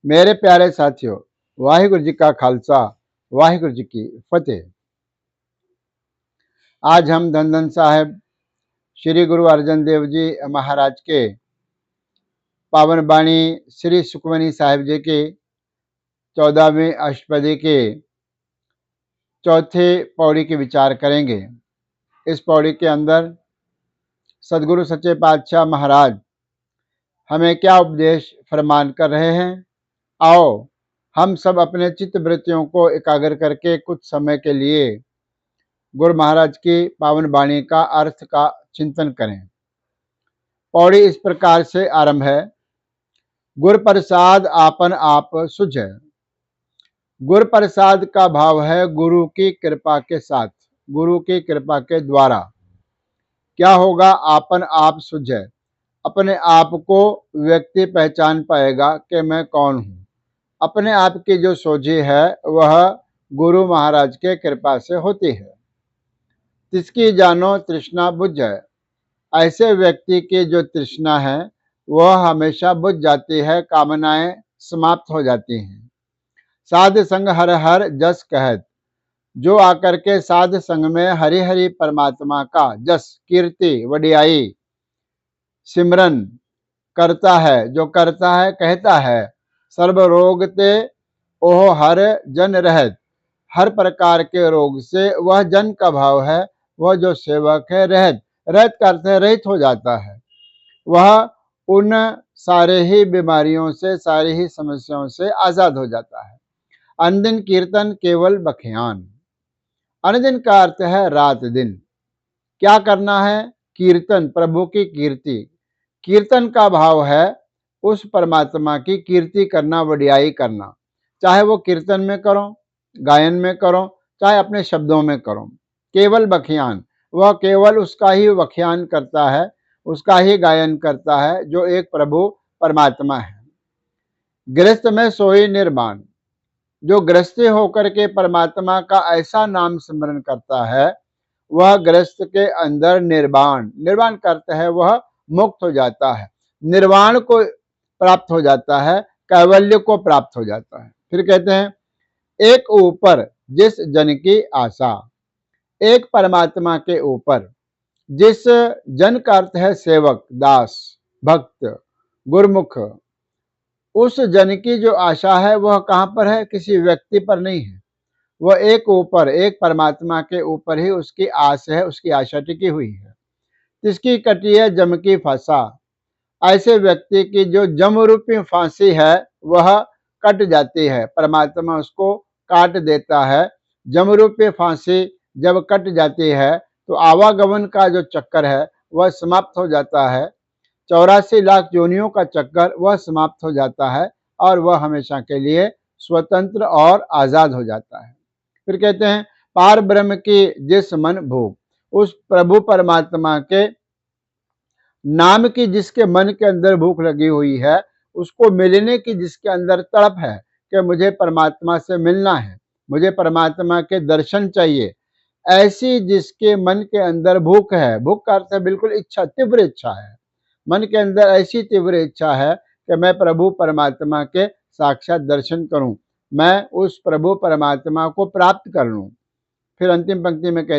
मेरे प्यारे साथियों, वाहिगुरु जी का खालसा, वाहिगुरु जी की फतेह। आज हम धन धन साहिब श्री गुरु अर्जन देव जी महाराज के पावन बाणी श्री सुखमनी साहिब जी के 14वीं अष्टपदी के चौथे पौड़ी के विचार करेंगे। इस पौड़ी के अंदर सदगुरु सच्चे पातशाह महाराज हमें क्या उपदेश फरमान कर रहे हैं। आओ हम सब अपने चित्त वृत्तियों को एकाग्र करके कुछ समय के लिए गुरु महाराज की पावन वाणी का अर्थ का चिंतन करें। पौड़ी इस प्रकार से आरंभ है। गुर प्रसाद आपन आप सुझे। गुर प्रसाद का भाव है गुरु की कृपा के साथ, गुरु की कृपा के द्वारा क्या होगा, आपन आप सुझे। अपने आप को व्यक्ति पहचान पाएगा कि मैं कौन हूँ। अपने आप की जो सोझी है वह गुरु महाराज के कृपा से होती है। तिसकी जानो तृष्णा बुझ जाए। ऐसे व्यक्ति की जो तृष्णा है वह हमेशा बुझ जाती है, कामनाएं समाप्त हो जाती हैं। साध संग हर हर जस कहत। जो आकर के साध संग में हरि हरि परमात्मा का जस, कीर्ति, वडियाई, सिमरन करता है, जो करता है कहता है। सर्व रोग ते ओह हर जन रहत। हर प्रकार के रोग से वह जन का भाव है, वह जो सेवक है रहत, रहत का अर्थ है रहित हो जाता है। वह उन सारे ही बीमारियों से, सारी ही समस्याओं से आजाद हो जाता है। अनदिन कीर्तन केवल बखियान। अनदिन का अर्थ है रात दिन। क्या करना है? कीर्तन, प्रभु की कीर्ति। कीर्तन का भाव है उस परमात्मा की कीर्ति करना, वडियाई करना। चाहे वो कीर्तन में करो, गायन में करो, चाहे अपने शब्दों में करो। केवल बखियान, वह केवल उसका ही व्याख्यान करता है, उसका ही गायन करता है जो एक प्रभु परमात्मा है। गृहस्थ में सोई निर्वाण। जो गृहस्थी होकर के परमात्मा का ऐसा नाम स्मरण करता है वह गृहस्थ के अंदर निर्वाण, निर्वाण करता है, वह मुक्त हो जाता है, निर्वाण को प्राप्त हो जाता है, कैवल्य को प्राप्त हो जाता है। फिर कहते हैं एक ऊपर जिस जन की आशा। एक परमात्मा के ऊपर, जिस जन का अर्थ है सेवक, दास, भक्त, गुरमुख, उस जन की जो आशा है वह कहाँ पर है? किसी व्यक्ति पर नहीं है, वह एक ऊपर, एक परमात्मा के ऊपर ही उसकी आस है, उसकी आशा टिकी हुई है। जिसकी कटी है जम की फांसा। ऐसे व्यक्ति की जो जम रूपी फांसी है वह कट जाती है, परमात्मा उसको काट देता है। जम रूपी फांसी जब कट जाती है तो आवागमन का जो चक्कर है वह समाप्त हो जाता है। 84 लाख योनियों का चक्कर वह समाप्त हो जाता है और वह हमेशा के लिए स्वतंत्र और आजाद हो जाता है। फिर कहते हैं पार ब्रह्म की जिस मन भूख। उस प्रभु परमात्मा के नाम की जिसके मन के अंदर भूख लगी हुई है, उसको मिलने की जिसके अंदर तड़प है कि मुझे परमात्मा से मिलना है, मुझे परमात्मा के दर्शन चाहिए, ऐसी जिसके मन के अंदर भूख है, भूख का अर्थ है बिल्कुल इच्छा, तीव्र इच्छा है, मन के अंदर ऐसी तीव्र इच्छा है कि मैं प्रभु परमात्मा के साक्षात दर्शन करूं, मैं उस प्रभु परमात्मा को प्राप्त कर लूं। फिर अंतिम पंक्ति में कहते